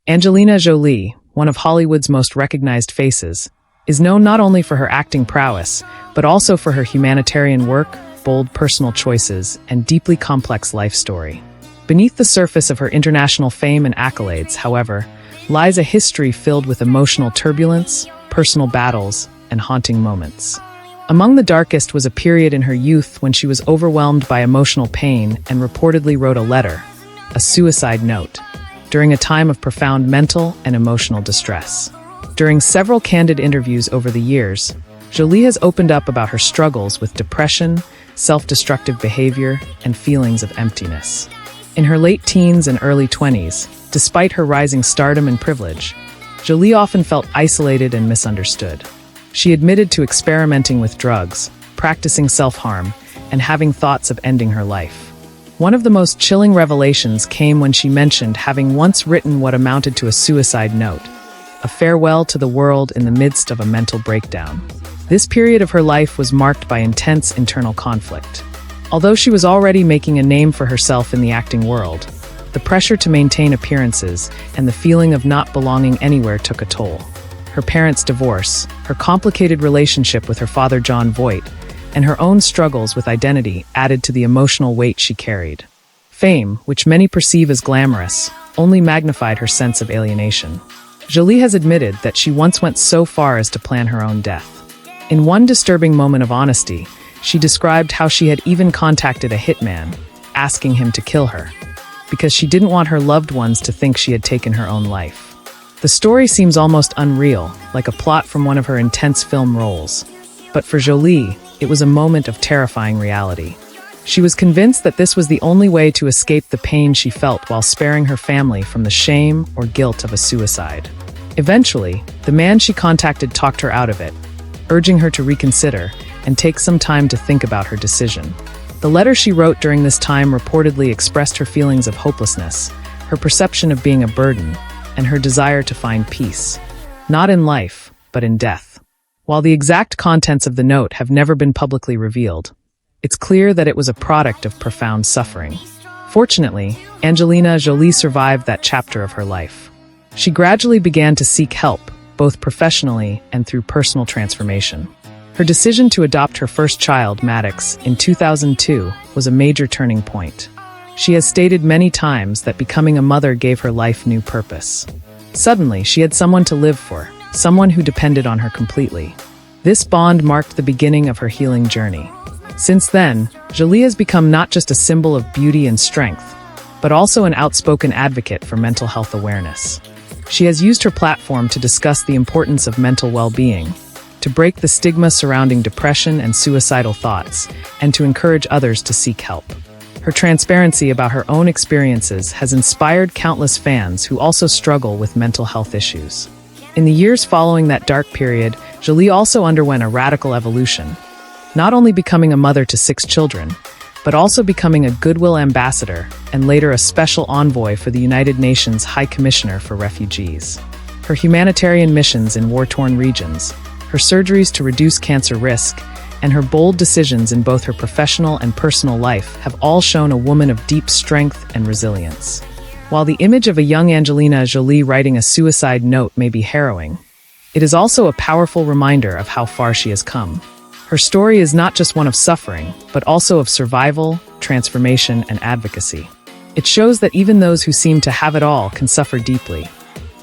Angelina Jolie, one of Hollywood's most recognized faces, is known not only for her acting prowess, but also for her humanitarian work, bold personal choices, and deeply complex life story. Beneath the surface of her international fame and accolades, however, lies a history filled with emotional turbulence, personal battles, and haunting moments. Among the darkest was a period in her youth when she was overwhelmed by emotional pain and reportedly wrote a letter, a suicide note, during a time of profound mental and emotional distress. During several candid interviews over the years, Jolie has opened up about her struggles with depression, self-destructive behavior, and feelings of emptiness. In her late teens and early 20s, despite her rising stardom and privilege, Jolie often felt isolated and misunderstood. She admitted to experimenting with drugs, practicing self-harm, and having thoughts of ending her life. One of the most chilling revelations came when she mentioned having once written what amounted to a suicide note, a farewell to the world in the midst of a mental breakdown. This period of her life was marked by intense internal conflict. Although she was already making a name for herself in the acting world, the pressure to maintain appearances and the feeling of not belonging anywhere took a toll. Her parents' divorce, her complicated relationship with her father Jon Voight, and her own struggles with identity added to the emotional weight she carried. Fame, which many perceive as glamorous, only magnified her sense of alienation. Jolie has admitted that she once went so far as to plan her own death. In one disturbing moment of honesty, she described how she had even contacted a hitman, asking him to kill her, because she didn't want her loved ones to think she had taken her own life. The story seems almost unreal, like a plot from one of her intense film roles. But for Jolie, it was a moment of terrifying reality. She was convinced that this was the only way to escape the pain she felt while sparing her family from the shame or guilt of a suicide. Eventually, the man she contacted talked her out of it, urging her to reconsider and take some time to think about her decision. The letter she wrote during this time reportedly expressed her feelings of hopelessness, her perception of being a burden, and her desire to find peace, not in life, but in death. While the exact contents of the note have never been publicly revealed, it's clear that it was a product of profound suffering. Fortunately, Angelina Jolie survived that chapter of her life. She gradually began to seek help, both professionally and through personal transformation. Her decision to adopt her first child, Maddox, in 2002 was a major turning point. She has stated many times that becoming a mother gave her life new purpose. Suddenly, she had someone to live for, someone who depended on her completely. This bond marked the beginning of her healing journey. Since then, Jolie has become not just a symbol of beauty and strength, but also an outspoken advocate for mental health awareness. She has used her platform to discuss the importance of mental well-being, to break the stigma surrounding depression and suicidal thoughts, and to encourage others to seek help. Her transparency about her own experiences has inspired countless fans who also struggle with mental health issues. In the years following that dark period, Jolie also underwent a radical evolution, not only becoming a mother to 6 children, but also becoming a Goodwill ambassador and later a special envoy for the United Nations High Commissioner for Refugees. Her humanitarian missions in war-torn regions, her surgeries to reduce cancer risk, and her bold decisions in both her professional and personal life have all shown a woman of deep strength and resilience. While the image of a young Angelina Jolie writing a suicide note may be harrowing, it is also a powerful reminder of how far she has come. Her story is not just one of suffering, but also of survival, transformation, and advocacy. It shows that even those who seem to have it all can suffer deeply,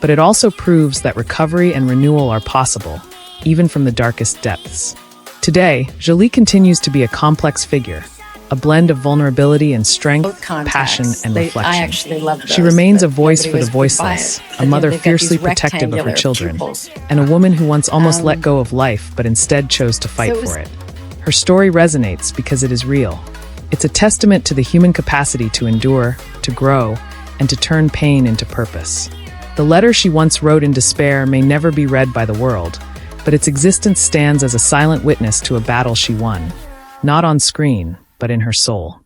but it also proves that recovery and renewal are possible, even from the darkest depths. Today, Jolie continues to be a complex figure, a blend of vulnerability and strength, passion, and reflection. She remains a voice for the voiceless, a mother fiercely protective of her children, and a woman who once almost let go of life but instead chose to fight for it. Her story resonates because it is real. It's a testament to the human capacity to endure, to grow, and to turn pain into purpose. The letter she once wrote in despair may never be read by the world, but its existence stands as a silent witness to a battle she won, not on screen, but in her soul.